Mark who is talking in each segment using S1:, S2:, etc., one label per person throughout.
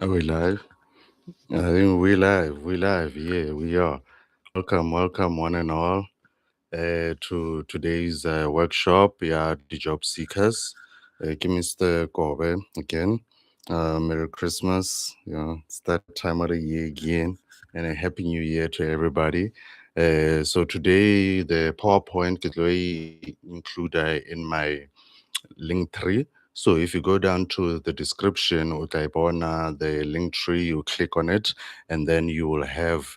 S1: Are we live? I think we live. We live. Yeah, we are. Welcome, one and all, to today's workshop. Yeah, the job seekers. Mr. Kobe again. Merry Christmas. It's that time of the year again, and a happy New Year to everybody. So today the PowerPoint is included in my link tree. So if you go down to the description, utaibona the link tree, you click on it, and then you will have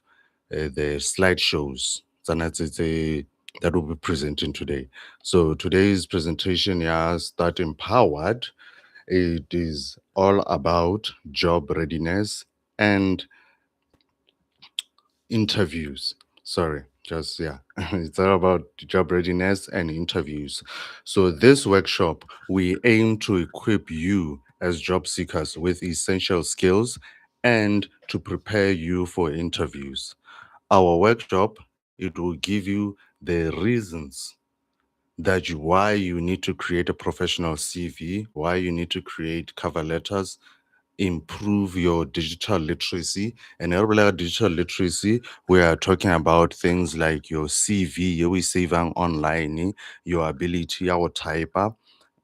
S1: the slideshows. That will be presenting today. So today's presentation is Start Empowered. It is all about job readiness and interviews. Sorry, just yeah. It's all about job readiness and interviews. So, this workshop, we aim to equip you as job seekers with essential skills and to prepare you for interviews. Our workshop, it will give you the reasons why you need to create a professional CV, why you need to create cover letters, improve your digital literacy. And every digital literacy, we are talking about things like your CV, you saving online, your ability, our typer,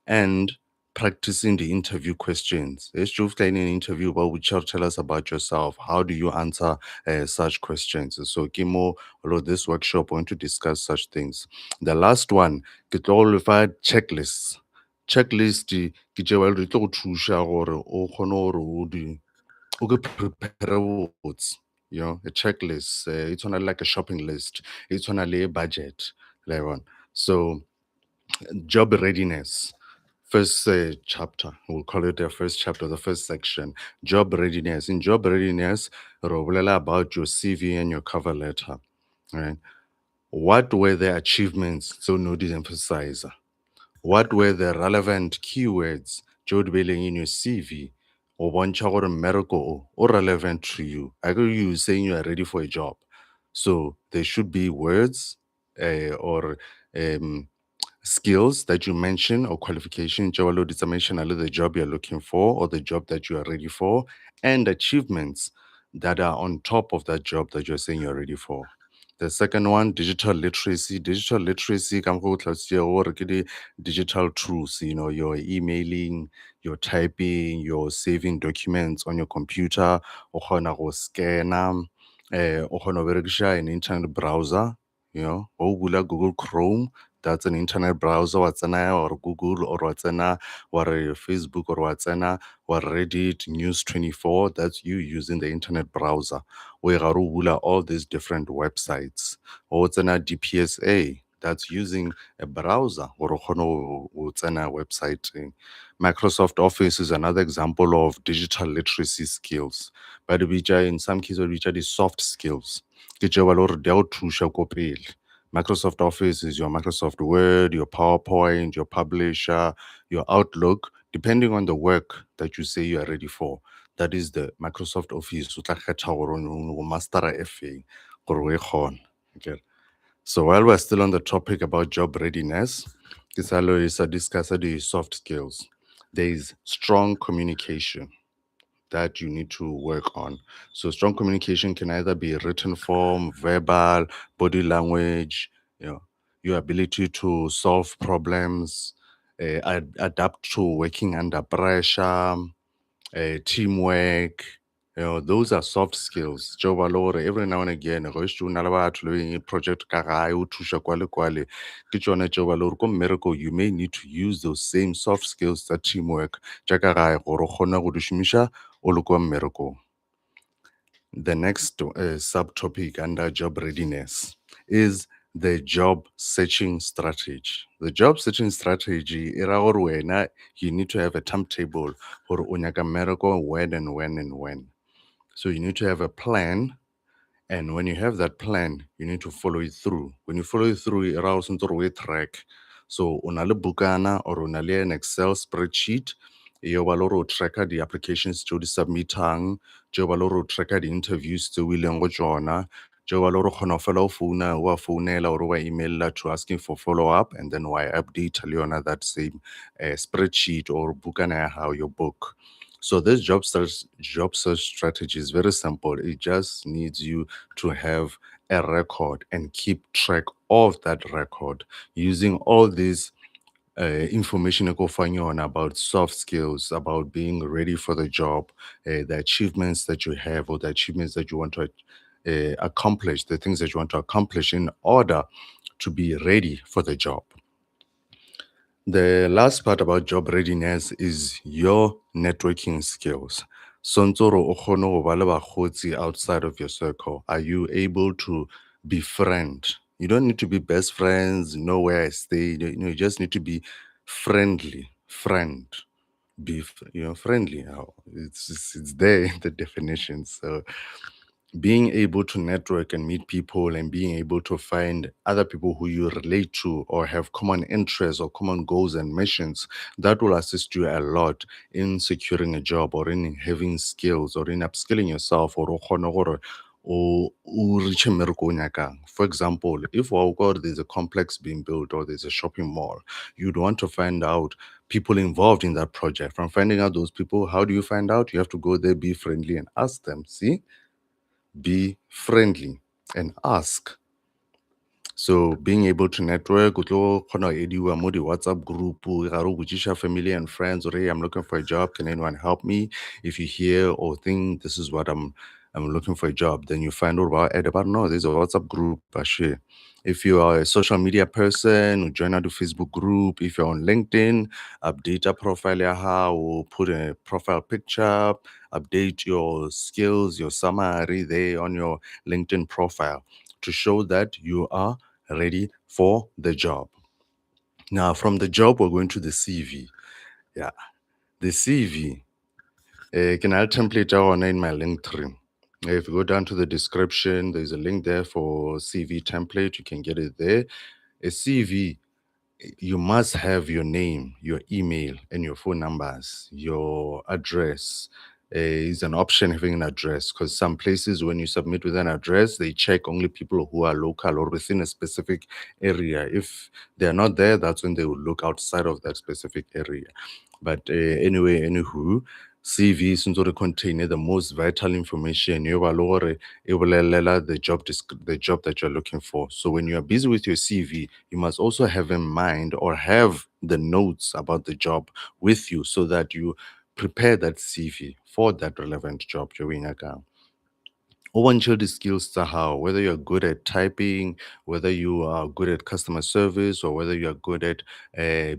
S1: and practicing the interview questions. It's just like an interview, but which will tell us about yourself. How do you answer such questions? So, Kimo, although this workshop, I want to discuss such things. The last one, get qualified checklists. Checklist, ke tšea le tlo go thuša gore o kgone gore o ke prepare botse, a checklist. It's on like a shopping list. It's on a budget. Like one. So job readiness. First chapter, we'll call it the first chapter, the first section, job readiness. In job readiness, ro bolela about your CV and your cover letter. Right? What were the achievements? So no emphasize. What were the relevant keywords Jode Billing in your CV or one or miracle or relevant to you? I got you saying you are ready for a job. So there should be words or um, skills that you mention or qualification Jawalo mention the job you're looking for or the job that you are ready for, and achievements that are on top of that job that you're saying you're ready for. The second one, digital literacy. Digital literacy come go digital tools, your emailing, your typing, your saving documents on your computer, o kgona go scanner, o kgona go berekisha an internet browser, o bula Google Chrome, that's an internet browser, or Google, or or Facebook, or or Reddit, News 24. That's you using the internet browser. We bula all these different websites. Or DPSA. That's using a browser or a website. Microsoft Office is another example of digital literacy skills. But in some cases, which are the soft skills. Ke tšeo ba le gore di a go thuša ko pele. Microsoft Office is your Microsoft Word, your PowerPoint, your Publisher, your Outlook, depending on the work that you say you are ready for. That is the Microsoft Office. O tla kgetha gore o mastera efeng gore o e kgone. Okay. So while we're still on the topic about job readiness, Kisalo is a discuss the soft skills. There is strong communication that you need to work on. So strong communication can either be written form, verbal, body language, your ability to solve problems, adapt to working under pressure, teamwork. Those are soft skills. Jo ba le gore every now and again, go se na le batho le project ka gae o thusha kwa le kwale. Ke tsone jo ba le gore ko mmereko you may need to use those same soft skills that teamwork jaaka gae gore o kgone go di shumisha o le kwa mmerekong. The next subtopic under job readiness is the job searching strategy. The job searching strategy, you need to have a timetable for unyaka miracle when and when and when. So you need to have a plan, and when you have that plan, you need to follow it through. When you follow it through, it allows you track. So unale bukana or unale an Excel spreadsheet, yo valoro tracker the applications to the submitang, jo valoro tracker the interviews to William Jona, jo valoro honofelo funa wa funela or wa email to asking for follow-up, and then why update on that same spreadsheet or bukana how your book. So this job search strategy is very simple. It just needs you to have a record and keep track of that record using all these information you go find on about soft skills, about being ready for the job, the achievements that you have or the achievements that you want to accomplish, the things that you want to accomplish in order to be ready for the job. The last part about job readiness is your networking skills. Sontoro o kgone go ba le bakgotsi outside of your circle. Are you able to befriend? You don't need to be best friends, know where I stay. You just need to be friendly. Friend. Friendly. It's there in the definition. So being able to network and meet people and being able to find other people who you relate to or have common interests or common goals and missions, that will assist you a lot in securing a job or in having skills or in upskilling yourself or o kgone gore o reach mmereko o nyakang. For example, if there's a complex being built or there's a shopping mall, you'd want to find out people involved in that project. From finding out those people, how do you find out? You have to go there, be friendly, and ask them. See, be friendly and ask. So being able to network, o tlo kgona go ediwa mo di-WhatsApp group, ga re botsisha family and friends, or hey, I'm looking for a job. Can anyone help me? If you hear or think this is what I'm looking for a job, then you find out about no, there's a WhatsApp group, share. If you are a social media person, join out the Facebook group. If you're on LinkedIn, update a profile ya or put a profile picture, update your skills, your summary there on your LinkedIn profile to show that you are ready for the job. Now, from the job, we're going to the CV. Yeah, the CV. Can I template on in my link tree? If you go down to the description, there's a link there for CV template. You can get it there. A CV, you must have your name, your email, and your phone numbers, your address. Is an option having an address because some places when you submit with an address they check only people who are local or within a specific area. If they're not there, that's when they will look outside of that specific area. But anyway, anywho, CV since to contain the most vital information you ba le gore e bolelela the job that you're looking for. So when you are busy with your CV, you must also have in mind or have the notes about the job with you so that you prepare that CV for that relevant job you're in account. Show the skills to how, whether you're good at typing, whether you are good at customer service, or whether you're good at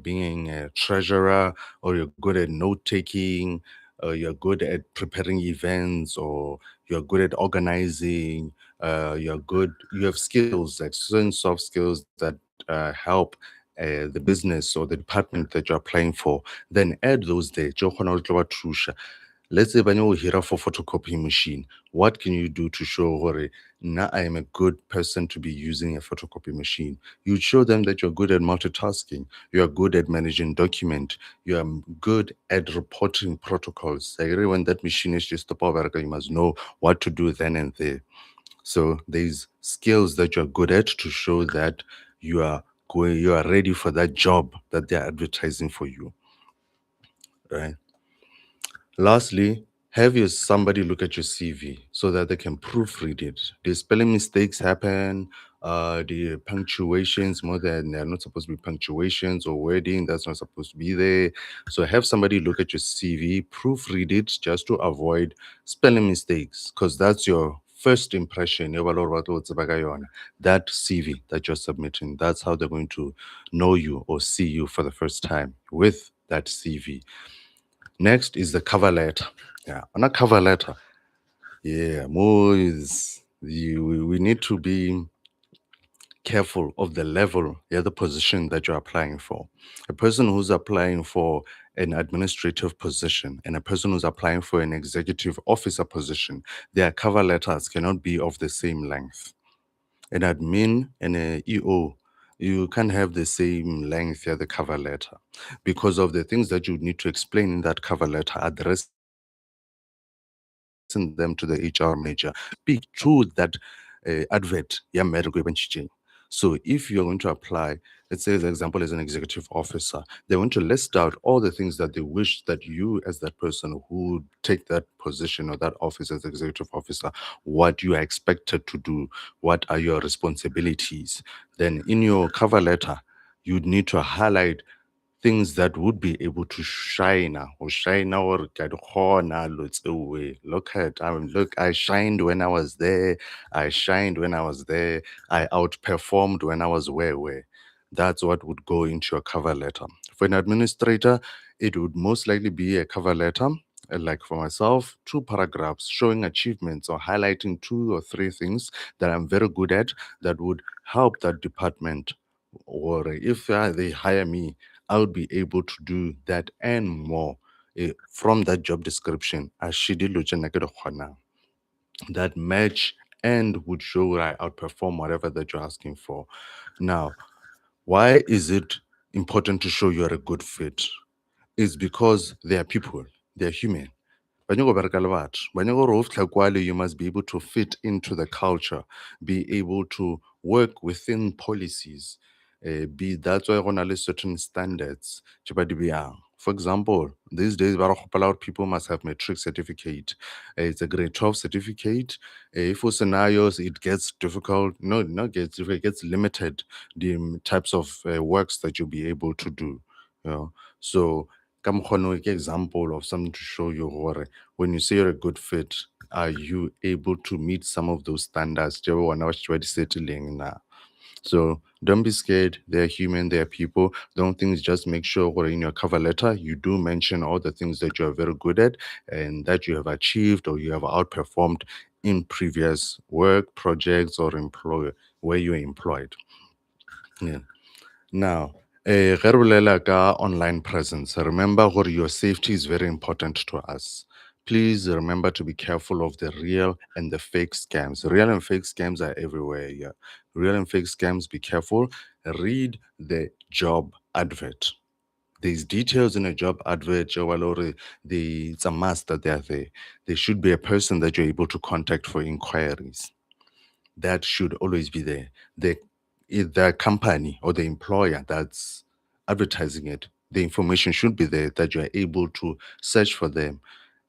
S1: being a treasurer, or you're good at note taking, or you're good at preparing events, or you're good at organizing, you have skills, like certain soft skills that help the business or the department that you're applying for, then add those there. Let's say when you hear for photocopy machine, what can you do to show gore now I am a good person to be using a photocopy machine? You show them that you're good at multitasking, you are good at managing document, you are good at reporting protocols. Like when that machine is just stop over, you must know what to do then and there. So there's skills that you're good at to show that you are ready for that job that they're advertising for you. Right. Lastly, have somebody look at your CV so that they can proofread it. The spelling mistakes happen, the punctuations more than they're not supposed to be punctuations or wording that's not supposed to be there. So have somebody look at your CV, proofread it just to avoid spelling mistakes, because that's your first impression. That CV that you're submitting, that's how they're going to know you or see you for the first time with that CV. Next is the cover letter. Yeah, on a cover letter, yeah, more is we need to be careful of the level, yeah, the position that you're applying for. A person who's applying for an administrative position and a person who's applying for an executive officer position, their cover letters cannot be of the same length. An admin and a EO, you can't have the same length as the cover letter because of the things that you need to explain in that cover letter, addressing them to the HR manager, speak to that advert, yeah, mmereko e ba ntšhitšeng. So if you're going to apply, let's say the example is an executive officer, they want to list out all the things that they wish that you, as that person who would take that position or that office as executive officer, what you are expected to do, what are your responsibilities. Then in your cover letter, you'd need to highlight things that would be able to shine or get away. Look at look, I shined when I was there. I shined when I was there. I outperformed when I was where. That's what would go into a cover letter. For an administrator, it would most likely be a cover letter. Like for myself, 2 paragraphs showing achievements or highlighting 2 or 3 things that I'm very good at that would help that department. Or if they hire me, I'll be able to do that and more from that job description. That match and would show I outperform whatever that you're asking for. Now, why is it important to show you're a good fit? It's because they are people, they're human. Ba nyaka go bereka le batho. Ba nyaka gore o fitlha kwale, you must be able to fit into the culture, be able to work within policies. Be That's why go na le certain standards tse ba di beyang. For example, these days ba re kgopela gore people must have matric certificate. It's a grade 12 certificate. If for scenarios it gets difficult, no, not gets difficult, it gets limited, the types of works that you'll be able to do. You know, so ka mokgwa ono ke example of something to show you gore when you say you're a good fit, are you able to meet some of those standards tse wena wa di settling now? So don't be scared. They're human, they're people. Don't think, just make sure gore in your cover letter you do mention all the things that you are very good at and that you have achieved or you have outperformed in previous work projects or employ where you are employed. Yeah. Now, ge re bolela ka online presence, remember what your safety is very important to us. Please remember to be careful of the real and the fake scams. Real and fake scams are everywhere. Yeah. Real and fake scams, be careful. Read the job advert. There's details in a job advert. It's a must that they're there. There should be a person that you're able to contact for inquiries. That should always be there. The company or the employer that's advertising it, the information should be there that you are able to search for them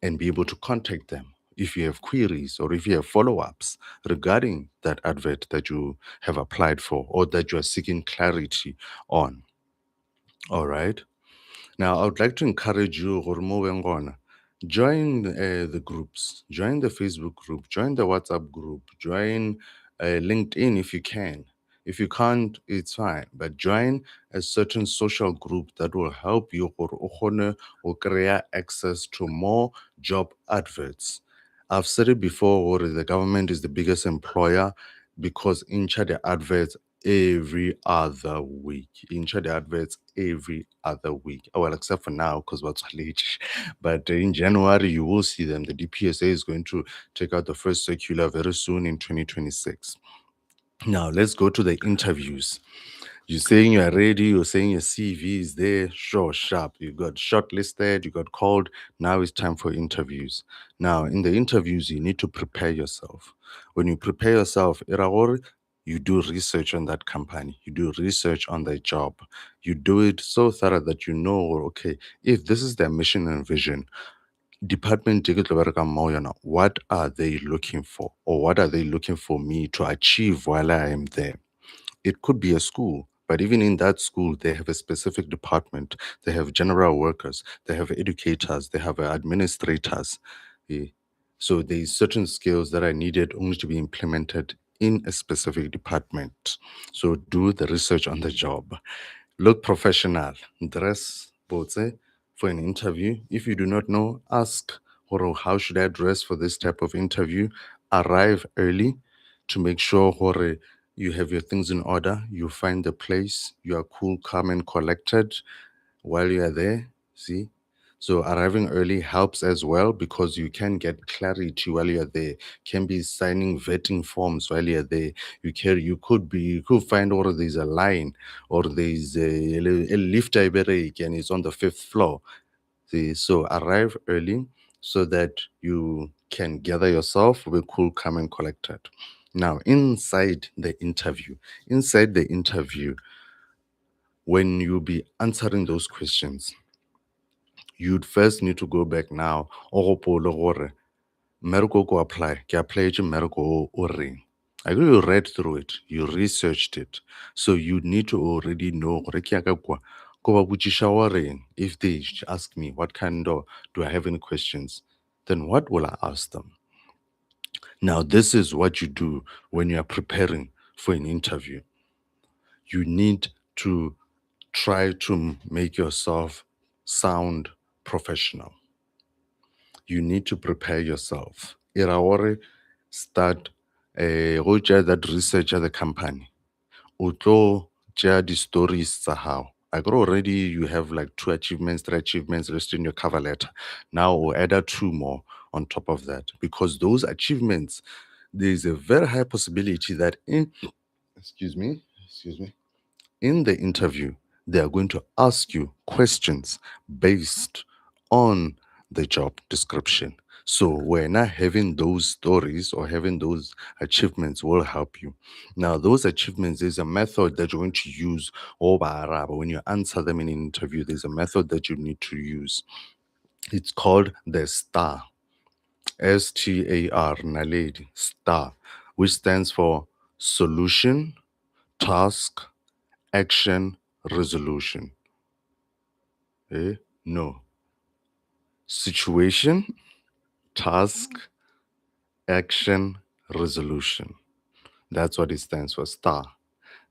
S1: and be able to contact them if you have queries or if you have follow-ups regarding that advert that you have applied for or that you are seeking clarity on. All right. Now, I would like to encourage you, gore mo beng gona, join the groups, join the Facebook group, join the WhatsApp group, join LinkedIn if you can. If you can't, it's fine, but join a certain social group that will help you gore o kgone go kry-a access to more job adverts. I've said it before, gore the government is the biggest employer because insha the adverts every other week. Insha the adverts every other week. Oh, well, except for now, because what's late. But in January, you will see them. The DPSA is going to take out the first circular very soon in 2026. Now, let's go to the interviews. You're saying you're ready, you're saying your CV is there, sure, sharp. You got shortlisted, you got called. Now it's time for interviews. Now, in the interviews, you need to prepare yourself. When you prepare yourself, you do research on that company, you do research on their job. You do it so thorough that you know, okay, if this is their mission and vision, department e ke tlo berekang mo go yona, what are they looking for? Or what are they looking for me to achieve while I am there? It could be a school, but even in that school, they have a specific department. They have general workers, they have educators, they have administrators. eh. So there's certain skills that are needed only to be implemented in a specific department. So do the research on the job. Look professional. Dress botse for an interview. If you do not know, ask, "Horo, how should I dress for this type of interview?" Arrive early to make sure hore, you have your things in order. You find the place. You are cool, calm, and collected while you are there. See? So arriving early helps as well because you can get clarity while you're there. Can be signing vetting forms while you're there. You could find or there's a line or there's a lift I break and it's on the 5th floor. See, so arrive early so that you can gather yourself, be cool, calm, and collected. Now, inside the interview, when you be answering those questions, you'd first need to go back now. O gopole gore, mmereko ko apply, ke applyetse mmereko o reng. I go you read through it, you researched it. So you need to already know gore ke ya ka kwa, ko ba botšiša wa reng. If they ask me what kind of, do I have any questions, then what will I ask them? Now, this is what you do when you are preparing for an interview. You need to try to make yourself sound professional. You need to prepare yourself. Irawore start go tšea that research at the company. O tlo tšea the stories tsa how. I got already you have like 2 achievements, 3 achievements listed in your cover letter. Now we'll add 2 more on top of that because those achievements, there's a very high possibility that excuse me, in the interview, they are going to ask you questions based on the job description. So, when not having those stories or having those achievements will help you. Now, those achievements is a method that you're going to use. When you answer them in an interview, there's a method that you need to use. It's called the STAR, STAR, Naledi, STAR, which stands for solution, task, action, resolution. No. Situation, task, action, resolution. That's what it stands for, STAR.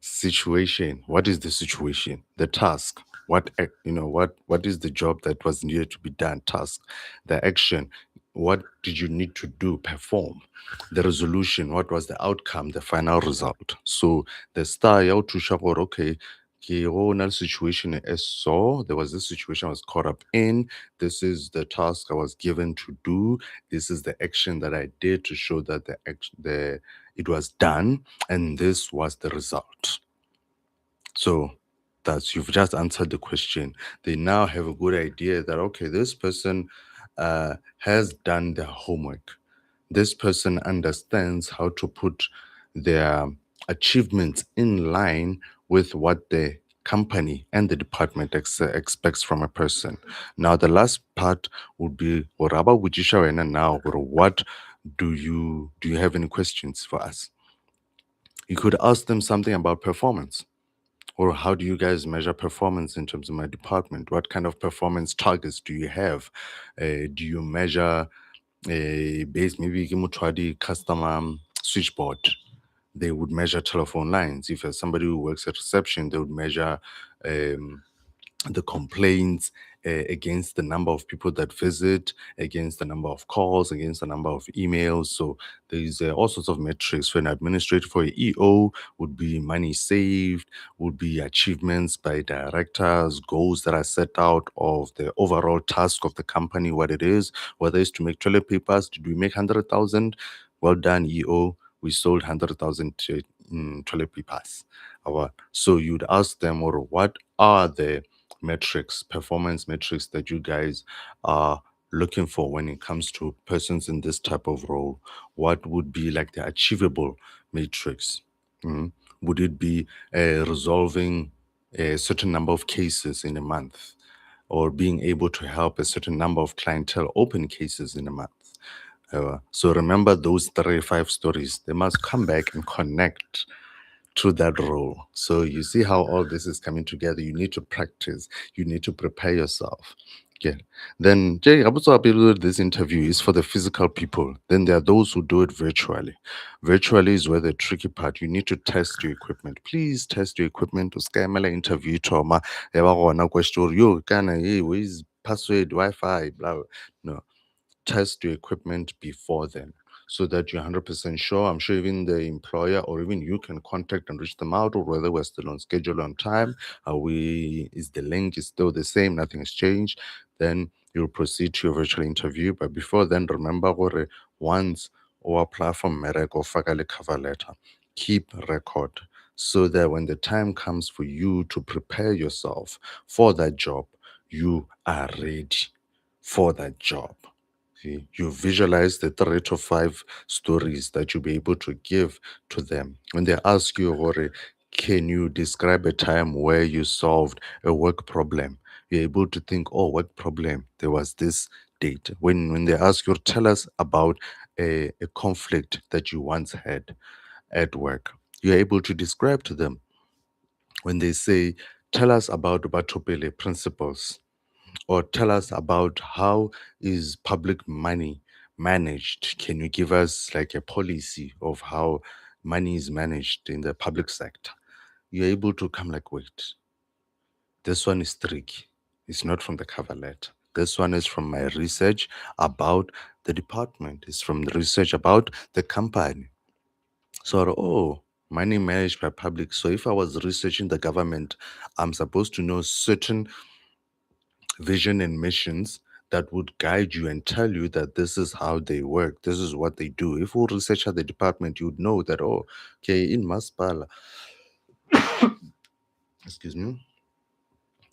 S1: Situation. What is the situation? The task. What is the job that was needed to be done? Task. The action. What did you need to do, perform? The resolution. What was the outcome, the final result? So the STAR, ya o thusha gore, okay, ke go na le situation as so. There was this situation I was caught up in. This is the task I was given to do. This is the action that I did to show that it was done, and this was the result. So that's, you've just answered the question. They now have a good idea that okay, this person has done their homework. This person understands how to put their achievements in line with what the company and the department expects from a person. Now, the last part would be Oraba Wujisha Wena now, or what do you have any questions for us? You could ask them something about performance. Or how do you guys measure performance in terms of my department? What kind of performance targets do you have? Do you measure based maybe ke motho wa di-customer switchboard? They would measure telephone lines. If there's somebody who works at reception, they would measure the complaints against the number of people that visit, against the number of calls, against the number of emails. So there's all sorts of metrics. For an administrator, for an EO, would be money saved, would be achievements by directors, goals that are set out of the overall task of the company, what it is, whether it's to make toilet papers. Did we make 100,000? Well done, EO. We sold 100,000 toilet papers. So you'd ask them, or what are the metrics, performance metrics that you guys are looking for when it comes to persons in this type of role? What would be like the achievable matrix? Would it be resolving a certain number of cases in a month, or being able to help a certain number of clientele open cases in a month? So remember those 35 stories, they must come back and connect to that role. So you see how all this is coming together. You need to practice, you need to prepare yourself. Okay. Then Jay, this interview is for the physical people. Then there are those who do it virtually. Virtually is where the tricky part. You need to test your equipment. Please test your equipment to scammer interview trauma. Question yo kana hey, where is password, Wi-Fi, blah. No, test your equipment before then so that you're 100% sure. I'm sure even the employer or even you can contact and reach them out, or whether we're still on schedule, on time. Is the link is still the same, nothing has changed. Then you'll proceed to your virtual interview. But before then, remember gore, once or apply for Merek or Fakale cover letter, keep record so that when the time comes for you to prepare yourself for that job, you are ready for that job. You visualize the 3 to 5 stories that you'll be able to give to them. When they ask you, Hore, can you describe a time where you solved a work problem? You're able to think, oh, work problem, there was this date. When they ask you, tell us about a conflict that you once had at work, you're able to describe to them. When they say, tell us about Batopele principles, or tell us about how is public money managed. Can you give us like a policy of how money is managed in the public sector? You're able to come like, wait, this one is tricky. It's not from the cover letter. This one is from my research about the department. It's from the research about the company. So, oh, money managed by public. So if I was researching the government, I'm supposed to know certain vision and missions that would guide you and tell you that this is how they work, this is what they do. If you research at the department, you'd know that, oh, okay, in Maspala, excuse me,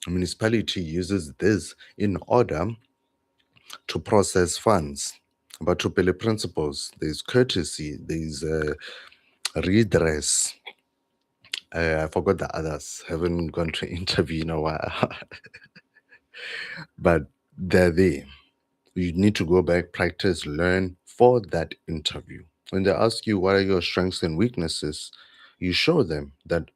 S1: a municipality uses this in order to process funds. But to pay principles, there's courtesy, there's redress. I forgot the others. Haven't gone to interview in a while, but they're there. You need to go back, practice, learn for that interview. When they ask you what are your strengths and weaknesses, you show them that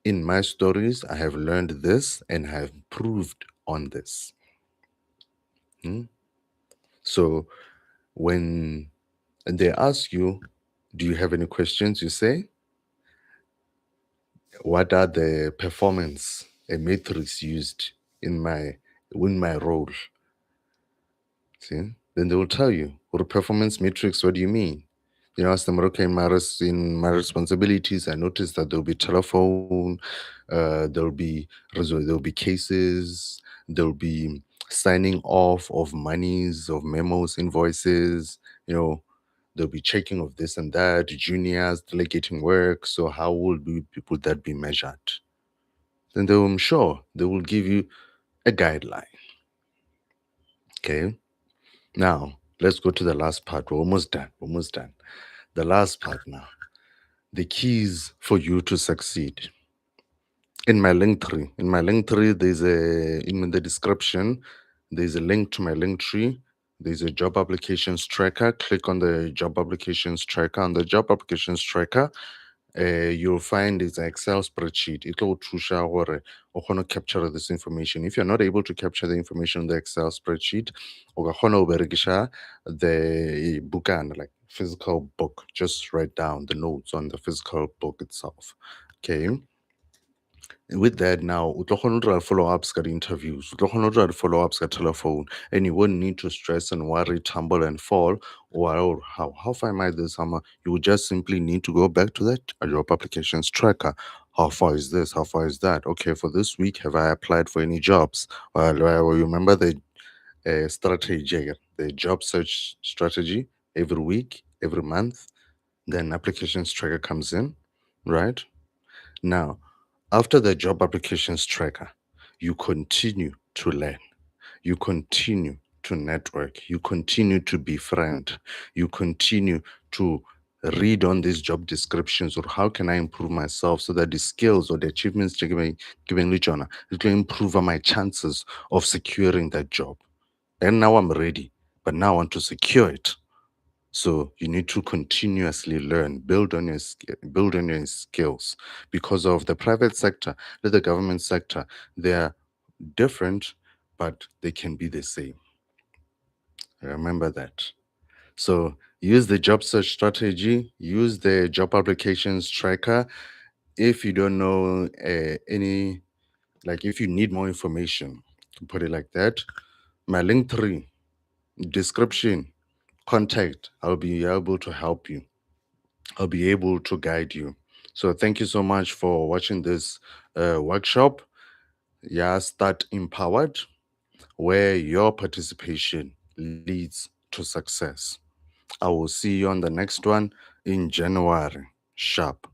S1: in my stories, I have learned this and have improved on this. Hmm? So when they ask you, do you have any questions? You say, what are the performance and metrics used in my role? See? Then they will tell you, what performance metrics, what do you mean? You ask them, okay, in my responsibilities, I noticed that there'll be telephone, there'll be cases, there'll be signing off of monies, of memos, invoices, you know, there'll be checking of this and that, juniors delegating work. So how would that be measured? Then I'm sure they will give you a guideline. Okay. Now, let's go to the last part. We're almost done. Almost done. The last part now. The keys for you to succeed. In my link tree, there's in the description, there's a link to my link tree. There's a job applications tracker. Click on the job applications tracker. On the job applications tracker, you'll find it's an Excel spreadsheet. It will thusha gore o kgone to capture this information. If you're not able to capture the information in the Excel spreadsheet, o ka kgona ho berekisha the bukana, like physical book. Just write down the notes on the physical book itself. Okay. With that now, o tlo kgona ho dira follow-ups ka di-interviews, o tlo kgona ho dira di-follow-ups ka telephone, and you won't need to stress and worry, tumble and fall, or oh, how far am I this summer? You would just simply need to go back to that job applications tracker. How far is this? How far is that? Okay, for this week, have I applied for any jobs? Well, remember the strategy, the job search strategy every week, every month, then applications tracker comes in, right? Now, after the job applications tracker, you continue to learn, you continue to network, you continue to befriend, you continue to read on these job descriptions, or how can I improve myself so that the skills or the achievements given Lichona, it will improve on my chances of securing that job. And now I'm ready, but now I want to secure it. So you need to continuously learn, build on your skills, because of the private sector, the government sector. They are different, but they can be the same. Remember that. So use the job search strategy, use the job applications tracker. If you don't know any, like if you need more information, to put it like that, my link three description, contact, I'll be able to help you. I'll be able to guide you. So thank you so much for watching this workshop. Yeah, start empowered, where your participation leads to success. I will see you on the next one in January. Sharp.